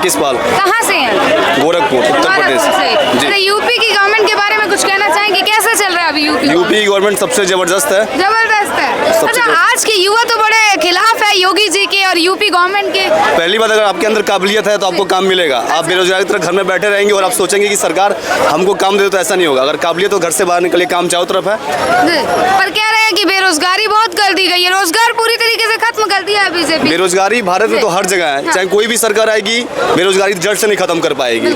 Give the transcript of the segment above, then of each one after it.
किस पाल? कहाँ से हैं? गोरखपुर, उत्तर प्रदेश। जी। अरे यूपी की गवर्नमेंट के बारे में कुछ कहना चाहेंगे? कैसा चल रहा है अभी यूपी? यूपी की गवर्नमेंट सबसे जबरदस्त है। जबरदस्त है। अच्छा, जबरदस्त। आज के युवा तो बड़े खिलाफ है योगी जी के और यूपी गवर्नमेंट के। पहली बात, अगर आपके अंदर काबिलियत है तो आपको काम मिलेगा। आप बेरोजगारी की तरह घर में बैठे रहेंगे और आप सोचेंगे कि सरकार हमको काम दे, तो ऐसा नहीं होगा। अगर काबिलियत हो, घर से बाहर निकलिए, काम चारों तरफ है। पर कह रहे हैं कि बेरोजगारी बहुत कर दी गई है, रोजगार पूरी तरीके से खत्म कर दिया है बीजेपी। बेरोजगारी भारत में तो हर जगह है, चाहे कोई भी सरकार आएगी बेरोजगारी जड़ से नहीं खत्म कर पाएगी।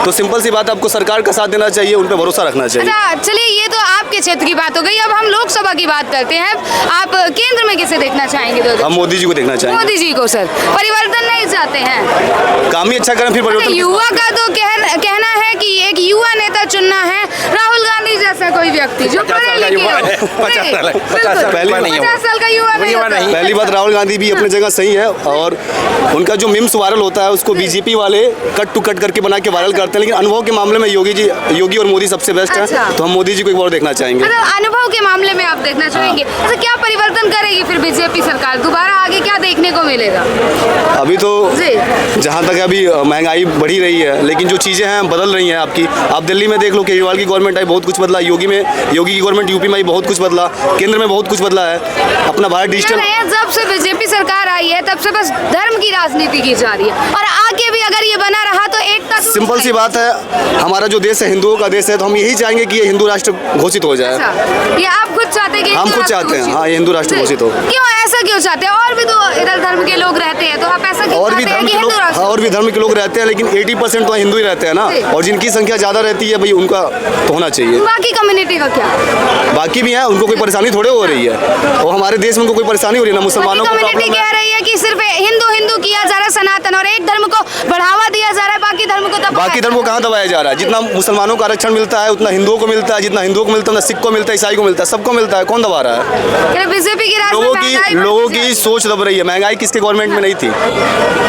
तो सिंपल सी बात है, आपको सरकार का साथ देना चाहिए, उन पर भरोसा रखना चाहिए। अच्छा, चलिए ये तो आपके क्षेत्र की बात हो गई। अब हम लोकसभा की बात करते हैं। आप केंद्र में किसे देखना चाहेंगे? हम मोदी जी को देखना चाहेंगे। मोदी जी को। सर, परिवर्तन नहीं चाहते हैं? काम ही अच्छा करें फिर परिवर्तन। युवा का तो कहना है कि एक युवा नेता चुनना है, राहुल गांधी जैसा कोई व्यक्ति जो पढ़े लिखे हो। 50 साल का युवा नहीं। पहली बात, राहुल गांधी भी अपनी जगह सही है और उनका जो मीम्स वायरल होता है उसको बीजेपी वाले कट टू कट करके बना के वायरल करते हैं, लेकिन अनुभव के मामले में योगी और मोदी सबसे बेस्ट है। तो हम मोदी जी को एक बार देखना चाहेंगे। अनुभव के मामले में आप देखना चाहेंगे। अच्छा, क्या परिवर्तन करेगी फिर बीजेपी सरकार? दोबारा आगे क्या देखने को मिलेगा? अभी तो जहाँ तक अभी महंगाई बढ़ी रही है, लेकिन जो चीज़ें हैं बदल रही हैं आपकी। आप दिल्ली में देख लो, केजरीवाल की गवर्नमेंट आई, बहुत कुछ बदला। योगी की गवर्नमेंट यूपी में आई, बहुत कुछ बदला। केंद्र में बहुत कुछ बदला है। अपना भारत डिजिटल, जब से बीजेपी सरकार आई है तब से बस धर्म की राजनीति की जा रही है और आगे भी अगर ये बना रहा तो एकता। सिंपल सी बात है, हमारा जो देश है हिंदुओं का देश है, तो हम यही चाहेंगे कि ये हिंदू राष्ट्र घोषित हो जाए। ये आप खुद चाहते हैं? हम खुद चाहते हैं, हाँ, ये हिंदू राष्ट्र घोषित हो। क्यों ऐसा क्यों चाहते हैं? और भी तो इधर धर्म के लोग रहते हैं, तो आप ऐसा क्यों और भी चाहते हैं धर्म कि के हिंदू लोग, राष्ट्र? और भी धर्म के लोग रहते हैं, लेकिन 80% तो हिंदू ही रहते हैं ना। और जिनकी संख्या ज्यादा रहती है भाई, उनका तो होना चाहिए। बाकी कम्युनिटी का क्या? बाकी भी है, उनको कोई परेशानी थोड़े हो रही है, और हमारे देश में उनको कोई परेशानी हो रही है ना। मुसलमानों को कम्युनिटी कह रही है कि सिर्फ हिंदू किया जा रहा है, सनातन, और एक धर्म को बढ़ावा दिया जा रहा है, बाकी धर्म को कहाँ दबाया जा रहा है? जितना मुसलमानों को आरक्षण मिलता है उतना हिंदुओं को मिलता है, जितना हिंदुओं को मिलता है उतना सिख को मिलता है, ईसाई को मिलता है, सबको मिलता है। कौन दबा रहा है? बीजेपी की लोगों की सोच दब रही है। महंगाई किसके गवर्नमेंट में नहीं थी?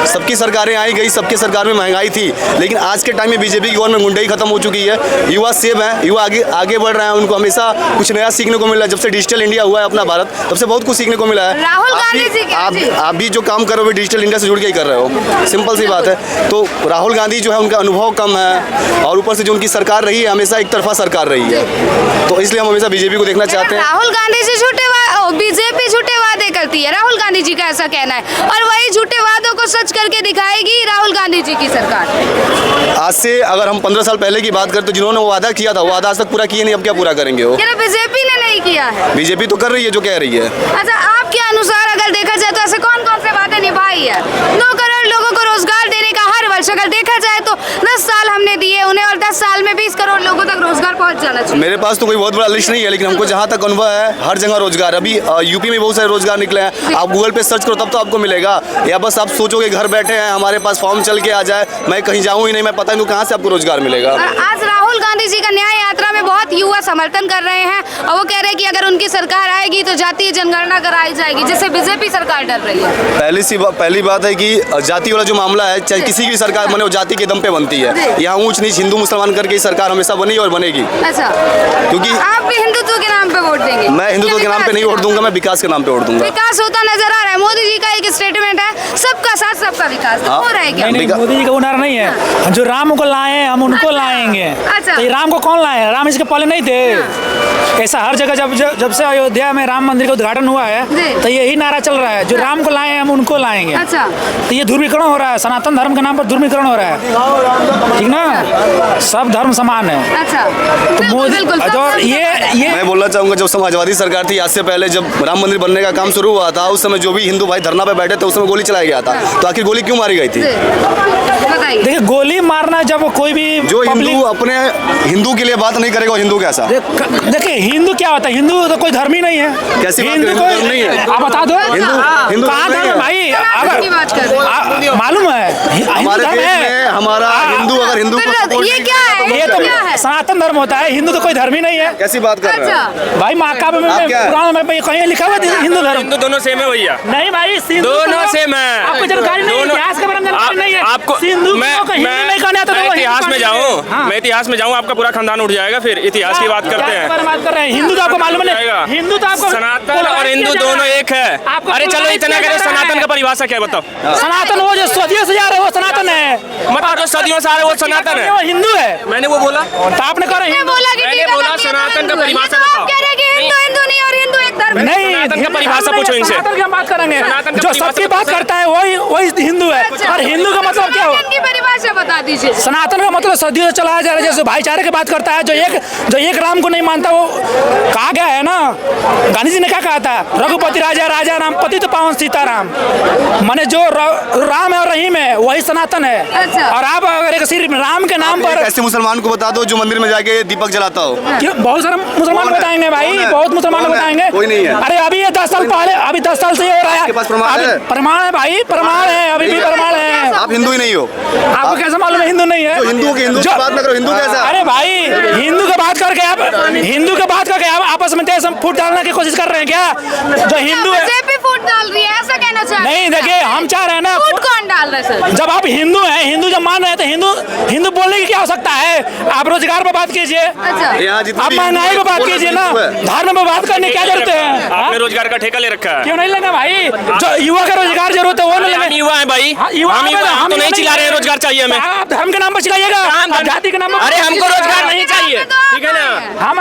सबकी सरकारें आई गई, सबके सरकार में महंगाई थी, लेकिन आज के टाइम में बीजेपी की गवर्नमेंट गुंडाई खत्म हो चुकी है। युवा सेव है, युवा आगे बढ़ रहे हैं, उनको हमेशा कुछ नया सीखने को मिला है। जब से डिजिटल इंडिया हुआ है अपना भारत, तब से बहुत कुछ सीखने को मिला है। राहुल गांधी जी आप भी जो काम कर रहे हो डिजिटल इंडिया से जुड़ के ही कर रहे हो, सिंपल सी बात है। तो राहुल गांधी जो है, उनका अनुभव कम है, और ऊपर से जो उनकी सरकार रही है हमेशा एक तरफा सरकार रही है, तो इसलिए हम हमेशा बीजेपी को देखना चाहते हैं। राहुल गांधी जी बीजेपी झूठे वादे करती है, राहुल गांधी जी का ऐसा कहना है, और वही झूठे वादों को सच करके दिखाएगी राहुल गांधी जी की सरकार। आज से अगर हम 15 साल पहले की बात करें तो जिन्होंने वो वादा किया था, वो वादा आज तक पूरा किए नहीं, अब क्या पूरा करेंगे? वो बीजेपी ने नहीं किया है। बीजेपी तो कर रही है जो कह रही है। अच्छा, आपके अनुसार अगर देखा जाए तो ऐसे कौन कौन से वादे निभाई है? 2 करोड़ लोगों को रोजगार देने का हर वर्ष अगर देखा जाए तो 10 साल हमने दिए उन्हें, और 10 साल में 20 करोड़ लोगों तक रोजगार पहुंच जाना चाहिए। मेरे पास तो कोई बहुत बड़ा लिस्ट नहीं है, लेकिन हमको जहाँ तक अनुभव है हर जगह रोजगार। अभी यूपी में बहुत सारे रोजगार निकले हैं, आप गूगल पे सर्च करो तब तो आपको मिलेगा। या बस आप सोचोगे घर बैठे हैं, हमारे पास फॉर्म चल के आ जाए, मैं कहीं जाऊँ ही नहीं, मैं पता नहीं कहाँ से आपको रोजगार मिलेगा। आज राहुल गांधी जी का न्याय यात्रा में बहुत युवा समर्थन कर रहे हैं, और वो कह रहे हैं कि अगर उनकी सरकार आएगी तो जातीय जनगणना कराई जाएगी, जिससे बीजेपी सरकार डर रही है। पहली बात है कि जाति वाला जो मामला है, चाहे किसी की सरकार बने, वो जाति के दम पे बनती है। यहाँ ऊंच नीच हिंदू मुसलमान करके सरकार हमेशा बनी और बनेगी। अच्छा, क्योंकि आप भी हिंदुत्व के नाम पे वोट देंगे? मैं हिंदुत्व के नाम पे नहीं वोट दूंगा, मैं विकास के नाम पे वोट दूंगा। विकास होता नजर आ रहा है। मोदी जी का एक स्टेटमेंट है, सबका साथ सबका विकास, हो रहा है क्या? नहीं, मोदी जी का उनार नहीं है। जो राम को लाए हम उनको लाएंगे। अच्छा। तो राम को कौन लाए? राम इसके पहले नहीं थे। ऐसा हर जगह जब से अयोध्या में राम मंदिर का उद्घाटन हुआ है तो यही नारा चल रहा है, जो राम को लाए हम उनको लाएंगे। अच्छा। तो ये ध्रुवीकरण हो रहा है, सनातन धर्म के नाम पर ध्रुवीकरण हो रहा है, ठीक ना? सब धर्म समान है। अच्छा, तो मोदी ये मैं बोलना चाहूंगा, जब समाजवादी सरकार थी आज से पहले, जब राम मंदिर बनने का काम शुरू हुआ था, उस समय जो भी हिंदू भाई धरना पे बैठे थे उस समय गोली चलाया गया था। तो आखिर गोली क्यों मारी गई थी? देखिए, गोली मारना जब कोई भी जो हिंदू अपने हिंदू के लिए बात नहीं करेगा, हिंदू कैसा? देखिए, हिंदू क्या होता है? हिंदू तो कोई धर्म ही नहीं है। कैसी बात? हिंदू धर्म नहीं है। आप बता दो, हिंदू कहाँ धर्म है भाई? अगर मालूम है हमारे देश में हमारा हिंदू, अगर हिंदू को ये क्या है? ये तो सनातन धर्म होता है, हिंदू तो कोई धर्म ही नहीं है। कैसी बात कर रहे हैं भाई? महाकाव्य में पुराण में कहीं लिखा हुआ है हिंदू धर्म? हिंदू दोनों सेम है भैया। नहीं भाई, दोनों सेम है। आपको जानकारी नहीं है, इतिहास के बारे में जानकारी नहीं है। आपको इतिहास में जाऊँ, मैं इतिहास में जाऊँ, आपका पूरा खानदान उठ जाएगा। फिर इतिहास की बात करते हैं। हिंदू तो आपको मालूम नहीं, हिंदू तो आपको सनातन और हिंदू दोनों एक है। अरे चलो इतना करो, सनातन का परिभाषा क्या बताओ? सनातन वो जो सदियों से जा रहे हो, सनातन है। और जो सदियों से आ रहे वो सनातन है। वो हिंदू है। मैंने वो बोला, तो आपने कहा मैंने हिंदू। बोला कि मैंने ठीक है, बोला तो सनातन का हिंदू है। परिभाषा ये तो आप बताओ। कह रहे हैं कि हिंदू हिंदू नहीं और हिंदू एक धर्म नहीं, सनातन का परिभाषा पूछो इनसे। सनातन की हम बात करेंगे। सनातन का जो परिभाषा सबकी बात पूछो। करता है वही हिंदू है। अच्छा। और हिंदू का मतलब क्या हो? सनातन की परिभाषा बता दीजिए। सनातन का मतलब सदियों से चलाया जा रहा है, जैसे भाईचारे की बात करता है। जो एक राम को नहीं मानता वो कहा गया है ना, गांधी जी ने क्या कहा था, रघुपति राजा राजा राम पतित पावन सीताराम। माने जो राम है और रहीम है वही सनातन है। अच्छा। और आप अगर एक सिर्फ राम के नाम पर ऐसे मुसलमान को बता दो जो मंदिर में जाके दीपक जलाता हो। क्यों? बहुत सारे मुसलमान कौन है? बताएंगे भाई, कौन है? बहुत मुसलमान कौन है? बताएंगे। कोई नहीं है। अरे अभी ये 10 साल पहले, अभी 10 साल से ये हो रहा है। आपके पास प्रमाण अभी है? प्रमाण है भाई, प्रमाण है, अभी भी प्रमाण है। आप हिंदू ही नहीं हो। आपको कैसे मालूम है हिंदू नहीं है? जो हिंदू की बात ना करो, हिंदू कैसा? अरे भाई हिंदू की बात करके आप आपस में देश फूट डालने की कोशिश कर रहे हैं क्या? जो हिंदू है बीजेपी फूट डाल रही है, ऐसा कहना चाह रहे हैं? नहीं, देखिए हम चाह रहे हैं ना, फूट कौन डाल रहा है सर? जब आप हिंदू हैं, हिंदू जब मान रहे हैं तो हिंदू बोलने की क्या आवश्यकता है? आप रोजगार पर बात कीजिए, अच्छा। यहाँ जितनी आप भी महंगाई पर बात बोलना कीजिए ना, हिंदू है। धर्म पर बात करने की क्या जरूरत है? आपने रोजगार का ठेका ले रखा है। क्यों नहीं लेंगे भाई? जो युवा का रोजगार जरूरत है वो नहीं हम लेंगे। युवा है भाई, हाँ, हम युवा हम तो नहीं युवा चिल्ला रहे हैं रोजगार चाहिए हमें। आप धर्म के नाम पर चिल्लाइएगा, आप जाति के नाम पर। अरे हमको रोजगार नहीं चाहिए, ठीक है ना। हम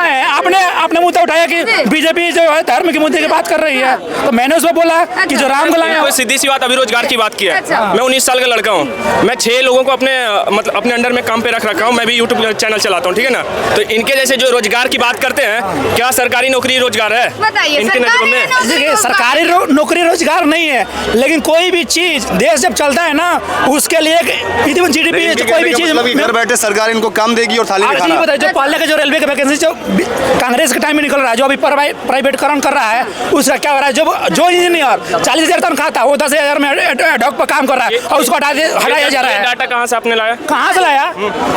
आपने मुद्दा उठाया कि बीजेपी जो है धर्म के मुद्दे की बात कर रही है, तो मैंने उसको बोला कि जो राम को लाए कोई सीधी सी बात, अभी रोजगार की बात की है। अच्छा। मैं 19 साल का लड़का हूँ, मैं 6 लोगों को अपने अंडर में काम पे रख रखा हूँ। मैं भी यूट्यूब चैनल चलाता हूँ, ठीक है ना। तो इनके जैसे जो रोजगार की बात करते हैं, क्या सरकारी नौकरी रोजगार है? बताइए, इनके नजरों में देखिए सरकारी नौकरी रोजगार नहीं है, लेकिन कोई भी चीज देश जब चलता है ना उसके लिए जीडीपी कोई भी चीज घर बैठे सरकार इनको काम देगी और थाली में आज खाना। ये बताइए, जो पहले के जो रेलवे के वैकेंसी जो कांग्रेस के टाइम में निकल रहा है, जो अभी प्राइवेटकरण कर रहा है, उसका क्या हो रहा है? जो इंजीनियर 40,000 तनख्वाह था वो 10,000 में एडॉक पर काम कर रहा है और उसको हटाया जा रहा है। डाटा कहाँ से आपने लाया? कहाँ से लाया?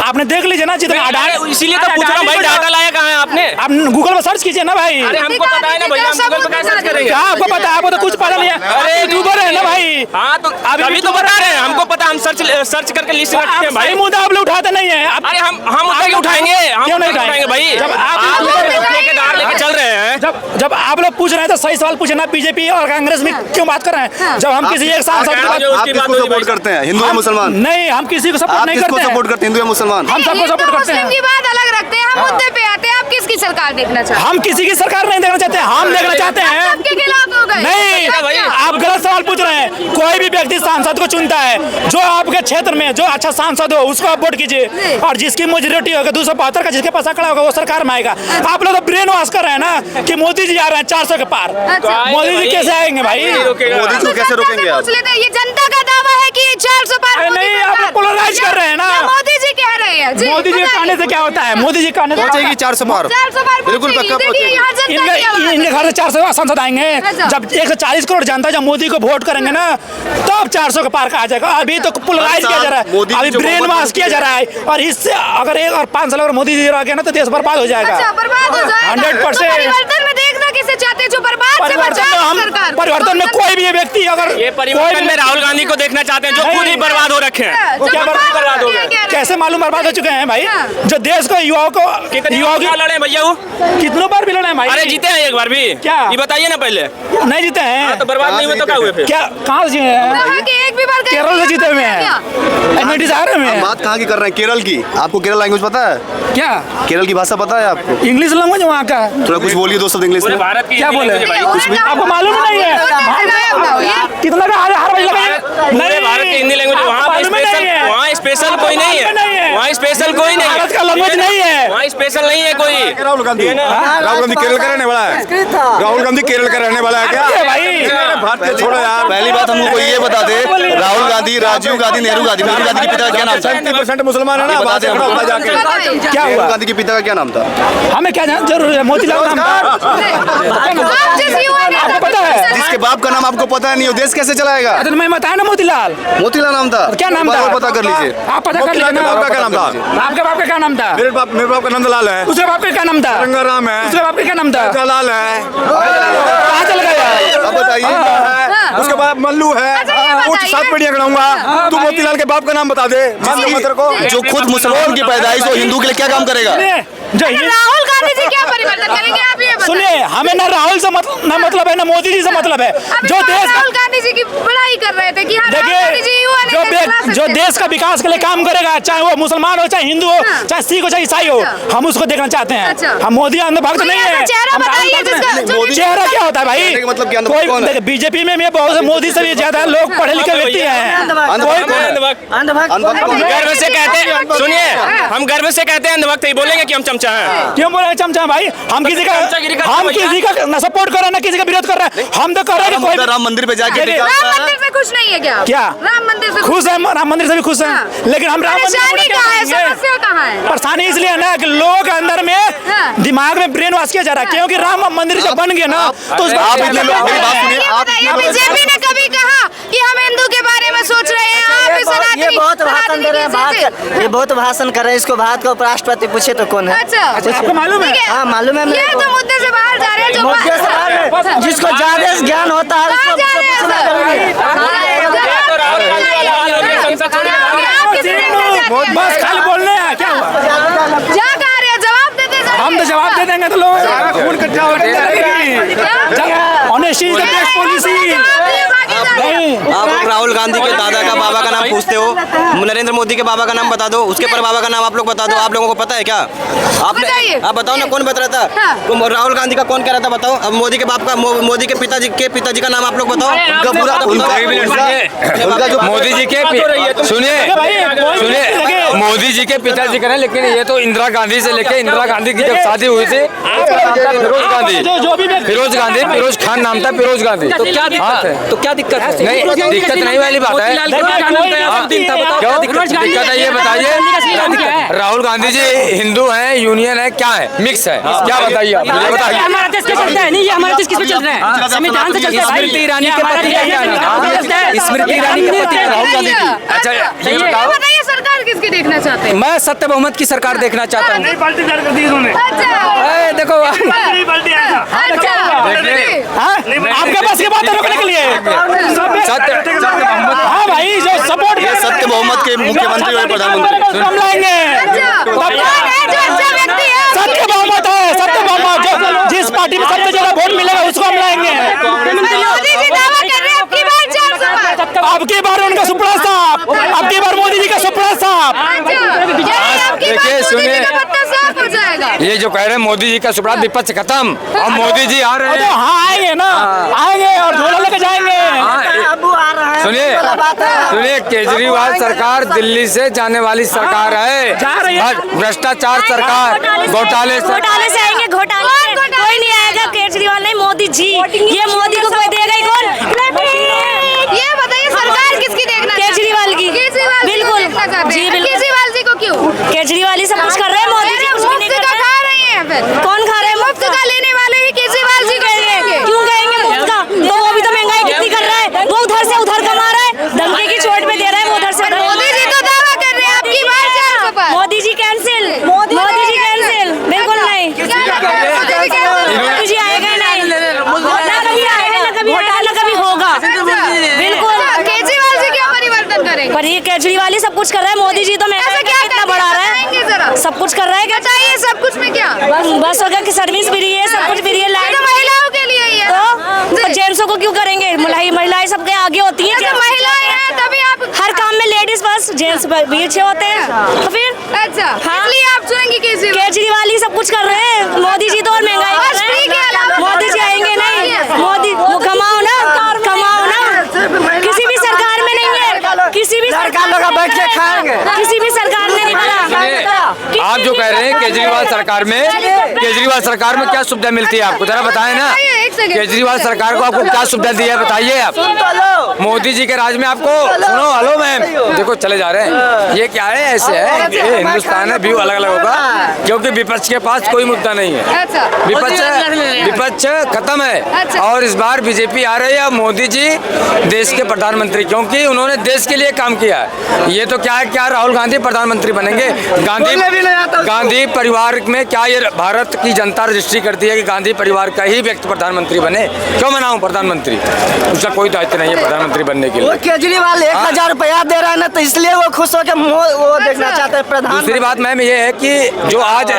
आपने देख लीजिए ना जितना इसीलिए तो पूछ रहा हूँ भाई, डाटा लाया कहाँ है आपने? आप गूगल पर सर्च कीजिए ना भाई। अरे हमको पता है ना भैया, हम गूगल पे कैसे सर्च करेंगे? क्या आपको पता है? आपको तो कुछ पता नहीं है। अरे यूट्यूबर है ना भाई। हाँ तो अभी तो बता रहे हैं, हमको पता, हम सर्च करके लिस्ट रखते हैं भाई। भाई मुद्दा आप लोग उठाते नहीं है। अरे हम मुद्दा क्यों उठाएंगे? हम क्यों नहीं उठाएंगे भाई? जब आप लोग ठेकेदार लेके चल रहे हैं। जब आप लोग पूछ रहे हैं तो सही सवाल पूछे ना, बीजेपी और कांग्रेस में क्यों बात कर रहे हैं? जब हम किसी एक सांसद की बात, आप किसको सपोर्ट करते हैं, हिंदू या मुसलमान? नहीं हम किसी को सपोर्ट आप नहीं किसको करते हैं। सपोर्ट करते हैं, हिंदू या मुसलमान? हम सबको हिंदू सपोर्ट करते मुस्लिम हैं। की बात अलग रखते हैं, हम मुद्दे पे आते हैं। आप किसकी सरकार देखना चाहते हैं? हम किसी की सरकार नहीं देखना चाहते, हम देखना चाहते हैं। सबके खिलाफ हो गए। नहीं, भाई आप गलत सवाल पूछ रहे हैं। कोई भी व्यक्ति सांसद को चुनता है, जो आपके क्षेत्र में जो अच्छा सांसद हो उसको आप वोट कीजिए, और जिसकी मेजोरिटी होगा 272 का, जिसके पास आंकड़ा होगा वो सरकार में आएगा। आप लोग तो ब्रेन वॉश कर रहे हैं ना कि मोदी जी आ रहे हैं 400 के पार। अच्छा। मोदी जी कैसे आएंगे भाई? मोदी जी को कैसे रोकेंगे आप? पूछ लेते हैं, ये जनता का दावा है कि 400 पार अरे मोदी नहीं, सरकार। आप लोग पोलराइज कर रहे हैं ना। क्या मोदी जी कह रहे हैं? जी, मोदी जी के बताइए। कहने से क्या होता है? मोदी जी के कहने से पहुंचेगी 400 पार, 400 पार बिल्कुल पहुंचेगी। पक्का देखिए, पहुंचेगी। यहाँ जनता की आवाज़ है। इनके घर से 400 सांसद आएंगे। अच्छा। जब 140 करोड़ जनता जब मोदी को वोट करेंगे ना तब 400 के पार का आ जाएगा। अभी तो पोलराइज किया जा रहा है, मोदी जी अभी जो ब्रेन मोहब्बत वॉश किया जा रहा है। और इससे अगर 1 और 5 साल अगर मोदी जी रह गए ना तो देश बर्बाद हो जाएगा। अच्छा, बर्बाद हो जाएगा। 100%। तो परिवर्तन में देखना किसे चाहते हैं? जो बर्बाद से बचाए सरकार। परिवर्तन में कोई भी व्यक्ति अगर ये परिवर्तन में राहुल गांधी को देखना चाहते हैं, जो खुद ही बर्बाद हो रखे हैं। जो क्या बर्बाद हो गए? कैसे मालूम बर्बाद हो चुके हैं भाई? हाँ। जो देश को युवाओं को कितने युवाओं की लड़े भैया वो? कितनों बार भी लड़े हैं भाई? अरे जीते हैं एक बार भी? क्या? ये बताइए ना पहले। नहीं जीते हैं तो बर्बाद नहीं हुए तो क्या हुए फिर? क्या? कहाँ से जीते हैं? कहा कि एक भी बार केरल से जीते हुए हैं, एमएलटी से हारे हुए आप हैं। बात कहाँ की कर रहे हैं? केरल की। आपको केरल लैंग्वेज पता है? क्या केरल की भाषा पता है आपको? इंग्लिश लैंग्वेज वहाँ का? थोड़ा कुछ बोलिए 2 शब्द इंग्लिश पूरे में। भारत की क्या हिंदी बोले? लैंग्वेज है भाई। कुछ भी आपको मालूम नहीं है? कितना का हर बजे लगा? पूरे भारत की हिंदी लैंग्वेज वहाँ स्पेशल कोई नहीं है। वहाँ स्पेशल कोई नहीं है। भारत का लैंग्वेज नहीं है। वहाँ स्पेशल नहीं है कोई। राहुल गांधी केरल का रहने वाला है। राहुल गांधी केरल का रहने वाला है क्या? अरे भाई भारत छोड़ो यार। पहली बात हमको ये बता दे, राहुल गांधी, राजीव गांधी, नेहरू गांधी के पिता का क्या नाम था? 70% मुसलमान है ना, ये बता वहाँ से दे खड़ा हमको। होता जाके। क्या नेहरू हुआ? गांधी के पिता का क्या नाम था? हमें क्या जरूर है? मोतीलाल नाम था। आप जिस युवा नेता आपको पता है? जिसके बाप का नाम आपको पता नहीं हो, देश कैसे चलाएगा? अरे तो मैं बताया ना मोतीलाल। मोतीलाल नाम था। क्या नाम एक बार था? और पता कर लीजिए। आप पता कर लीजिए मोतीलाल के ना। बाप का क्या नाम था? आपके बाप का क्या नाम था? मेरे बाप का नंदलाल है। उसके बाप का क्या नाम था? गंगाराम है। उसके बाप का क्या नाम था? जलाल है। कहाँ चल गया? अब बताइए। उसके बाद मल्लू है। अच्छा, ये कुछ बताइए। 7 पीढ़ियाँ गिनाऊंगा। तू मोतीलाल के बाप का नाम बता दे। मान लो तेरे को। जो खुद मुसलमान की पैदाइश हो, हिंदू के लिए क्या काम करेगा? जो राहुल गांधी से क्या परिवर्तन करेंगे आप ये बताइए। सुनिए, हमें ना राहुल से मतलब है ना मोदी जी से मतलब है। अभी जो तो देश राहुल गांधी जी की बड़ाई कर रहे थे कि हाँ, राहुल गांधी जी देखिए, युवा नेता चला जो सकते हैं। देश का विकास के लिए काम करेगा, चाहे वो मुसलमान हो, चाहे हिंदू हो, हाँ। चाहे सिख हो, चाहे ईसाई हो, अच्छा। हम उसको देखना चाहते हैं। अच्छा। हम मोदी अंधभक्त कोई नहीं ऐसा है। चेहरा हम राहुल बताइए भक्त हैं। जिसका- जो मोदी- चेहरा क्या होता है भाई? चेहरे का मतलब क्या? अंधभक्त कौन है? देखिए, बीजेपी में बहुत से मोदी से भी ज्यादा लोग पढ़े लिखे व्यक्ति हैं। गर्व से कहते हैं, सुनिए, हम गर्व से कहते हैं अंधभक्त ही बोलेंगे कि हम चमचा हैं। क्यों बोल रहे हैं चमचा भाई? हम किसी चमचागिरी का करते हम हो भैया। किसी का ना सपोर्ट कर रहे हैं ना किसी का विरोध कर रहे हैं। हम तो कर रहे हैं कि कोई राम मंदिर पे जाके देखिए, टिका राम हुआ है। मंदिर से खुश नहीं है क्या? क्या? राम मंदिर से खुश है, राम मंदिर से भी खुश हाँ। हैं, लेकिन हम राम मंदिर परेशानी को कहाँ है? क्या करेंगे? समस्या कहाँ है? परेशानी इसलिए है ना कि लोगों के अंदर में हाँ। दिमाग में ब्रेन वॉश किया जा रहा है, क्योंकि राम मंदिर जब बन गया ना तो उस आप इतने लोग मेरी बात सुनिए, आप इतने लोग बीजेपी ने कभी कहा कि हम हिंदू के बारे में सोच रहे हैं, आप ये बहुत भाषण दे रहे हैं, ये बहुत भाषण कर रहे हैं। इसको भारत का उपराष्ट्रपति पूछे तो कौन है? अच्छा, आपको मालूम है? ठीक हाँ, मालूम है मेरे ये को। तो मुद्दे से बाहर जा रहे हैं जो मुद्दे से बाहर है। जिसको ज्यादा ज्ञान होता है कहाँ उसको जा रहे हैं पूछना सर? जरूरी है। बस खाली बोलने हैं, क्या हुआ? जा कहाँ रहे हैं? जवाब देते जाइए। हम तो जवाब दे देंगे तो लोग खून कच्चा हो क्या? Honesty is the best policy. नहीं, आप राहुल गांधी के दादा का बाबा का नाम पूछते हो, नरेंद्र मोदी के बाबा का नाम बता दो, उसके पर बाबा का नाम आप लोग बता दो। आप लोगों को पता है क्या? बताइए। आप बताओ ना, कौन बता रहा था? हाँ। तो राहुल गांधी का कौन कह रहा था बताओ? अब मोदी के बाप का, मोदी के पिताजी का नाम आप लोग बताओ। उनका पूरा उनका जो मोदी जी के सुनिए, मोदी जी के पिताजी का नहीं, लेकिन ये तो इंदिरा गांधी से लेके इंदिरा गांधी की जब शादी हुई थी उसका नाम था फिरोज गांधी। फिरोज खान नाम था, फिरोज गांधी। तो क्या दिक्कत है? तो क्या दिक्कत है? नहीं, दिक्कत नहीं वाली बात है। क्यों दिक्कत है? ये बताइए, राहुल गांधी जी हिंदू हैं, यूनियन है, क्या है? मिक्स है, क्या बताइए आप? मुझे बताइए। हमारा देश क्या चलता है? नहीं, ये हमारा देश किस पे चल रहा है? संविधान से चलता है भाई। स्मृति ईरानी के हमारा पति देश क्या चलता है। स्मृति ईरानी के पति राहुल गांधी की। अच्छा, ये बताओ। बताइए सरकार किसकी देखना चाहते हैं? मैं सत्य बहुमत की सरकार देखना चाहता हूँ। पलटी कर दी इन्होंने। ए, देखो अच्छा, आपके पास की बात है रोकने के लिए। हाँ भाई, जो सपोर्ट ये सत्य बहुमत के मुख्यमंत्री और प्रधानमंत्री हम लाएंगे। अच्छा, कौन है जो अच्छा व्यक्ति है? सत्य बहुमत है, सत्य बहुमत। जो जिस पार्टी में सबसे ज्यादा वोट मिलेगा उसको हम लाएंगे। मोदी जी दावा कर रहे हैं अब की बार 400 बार। अब की बार उनका सुपड़ा साफ, अब की बार मोदी जी का सुपड़ा साफ। देखिए, सुनिए। पत्ता साफ हो जाएगा। ये जो कह रहे हैं मोदी जी का सुपड़ा विपक्ष खत्म, और मोदी जी आ रहे तो हैं। हाँ आएंगे ना, आएंगे और झोला लेके जाएंगे। अबू आ रहा है। सुनिए, केजरीवाल सरकार दिल्ली से जाने वाली सरकार है। जा रही है। भ्रष्टाचार सरकार, घोटाले से घोटाले से आएंगे, घोटाले से कोई नहीं आएगा। केजरीवाल नहीं, मोदी जी। ये मोदी को कोई देगा ही कौन? ये बताइए सरकार किसकी देखना? केजरीवाल की। केजरीवाल बिल्कुल। जी, बिल्कुल। केजरीवाल जी को क्यों? केजरीवाल ही सब कुछ कर रहे हैं, मोदी जी कुछ भी नहीं मुफ्त कर का रहे खा रहे हैं फिर। कौन खा रहे हैं मुफ्त का लेने वाले ही केजरीवाल जी को कहेंगे। क्यों कहेंगे मुफ्त का? तो वो भी तो महंगाई कितनी कर रहा है, वो उधर से उधर कमा रहा है, धमकी की चोट पे दे रहा है, वो उधर से उधर। मोदी जी तो दावा कर रहे हैं अब की बार 400 पर। मोदी जी कैंसिल, मोदी जी कैंसिल, बिल्कुल नहीं। मोदी जी आएगा नहीं, ना कभी आएगा, ना कभी आएगा, ना कभी होगा। बिल्कुल। केजरीवाल जी क्या परिवर्तन करेंगे? पर ये केजरीवाल ही सब कुछ कर रहा है, मोदी जी तो ऐसा महंगाई क्या कितना बढ़ा रहा बताएंगे जरा? है, सब कुछ कर रहा है। क्या बताइए सब कुछ में क्या? बस हो गया कि सर्विस फ्री है, सब कुछ फ्री है, ये लाइट तो महिलाओं के लिए ही है। तो जेंट्सों को क्यों करेंगे? महिलाएं सबके आगे होती हैं। जैसे महिलाएं हैं तभी आप हर काम में लेडीज बस, जेंट्स पीछे होते हैं। तो फिर अच्छा हाँ। इसलिए आप चुनेंगे केजरीवाल। केजरीवाल ही सब कुछ कर रहे हैं, मोदी जी तो और महंगाई कर रहे फ्री के हैं। अलावा मोदी जी आएंगे नहीं, मोदी कमाओ ना, कमाओ ना। किसी भी सरकार में नहीं है, किसी भी सरकार लोग बैठ के खाएंगे। किसी भी सरकार ने नहीं करा। आप जो कह रहे हैं केजरीवाल सरकार में क्या सुविधा मिलती है आपको, जरा बताएं ना। एक सेकंड। केजरीवाल सरकार को आपको क्या सुविधा दी है बताइए आप। मोदी जी के राज में आपको, सुनो, हेलो मैम, देखो चले जा रहे हैं। ये क्या है? ऐसे है, ये हिंदुस्तान है, व्यू अलग अलग होगा, क्योंकि विपक्ष के पास कोई मुद्दा नहीं है। अच्छा विपक्ष खत्म है, अच्छा। और इस बार बीजेपी आ रही है। मोदी जी देश के प्रधानमंत्री, क्योंकि उन्होंने देश के लिए काम किया है। ये तो क्या है, क्या राहुल गांधी प्रधानमंत्री बनेंगे? गांधी परिवार में क्या ये भारत की जनता रजिस्ट्री करती है कि गांधी परिवार का ही व्यक्ति प्रधानमंत्री बने? क्यों बनाऊं प्रधानमंत्री? उसका कोई दायित्व नहीं है प्रधानमंत्री बनने के लिए। केजरीवाल 1000 रुपया दे रहा है ना, तो इसलिए वो खुश होकर वो देखना चाहते हैं प्रधान। दूसरी बात मैम ये है कि जो आज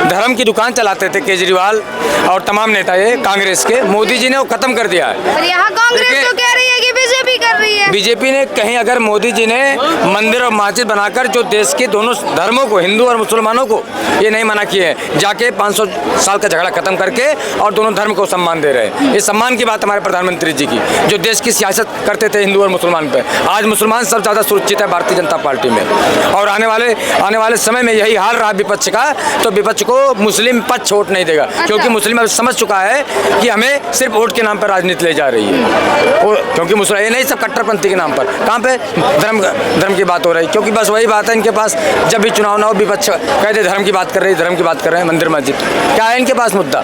धर्म की दुकान चलाते थे केजरीवाल और तमाम नेता ये कांग्रेस के, मोदी जी ने वो खत्म कर दिया है। पर यहाँ कांग्रेस तो कह रही है कि बीजेपी कर रही है। बीजेपी ने कहीं अगर मोदी जी ने मंदिर और मस्जिद बनाकर जो देश के दोनों धर्मों को, हिंदू और मुसलमानों को, ये नहीं मना किए हैं, जाके 500 साल का झगड़ा खत्म करके और दोनों धर्म को सम्मान दे रहे हैं। ये सम्मान की बात हमारे प्रधानमंत्री जी की, जो देश की सियासत करते थे हिंदू और मुसलमान पे। आज मुसलमान सब ज़्यादा सुरक्षित है भारतीय जनता पार्टी में, और आने वाले समय में यही हाल रहा विपक्ष का, तो विपक्ष को मुस्लिम पक्ष वोट नहीं देगा, क्योंकि मुस्लिम अब समझ चुका है कि हमें सिर्फ वोट के नाम पर राजनीति ले जा रही है। क्योंकि मुसलमान ये नहीं, सब कट्टरपंथी के नाम पर, कहाँ पे धर्म की बात हो रही है। क्योंकि बस वही बात है इनके पास, जब भी चुनाव ना हो विपक्ष कहते धर्म की बात कर रहे हैं, धर्म की बात कर रहे हैं, मंदिर मस्जिद क्या है इनके पास मुद्दा।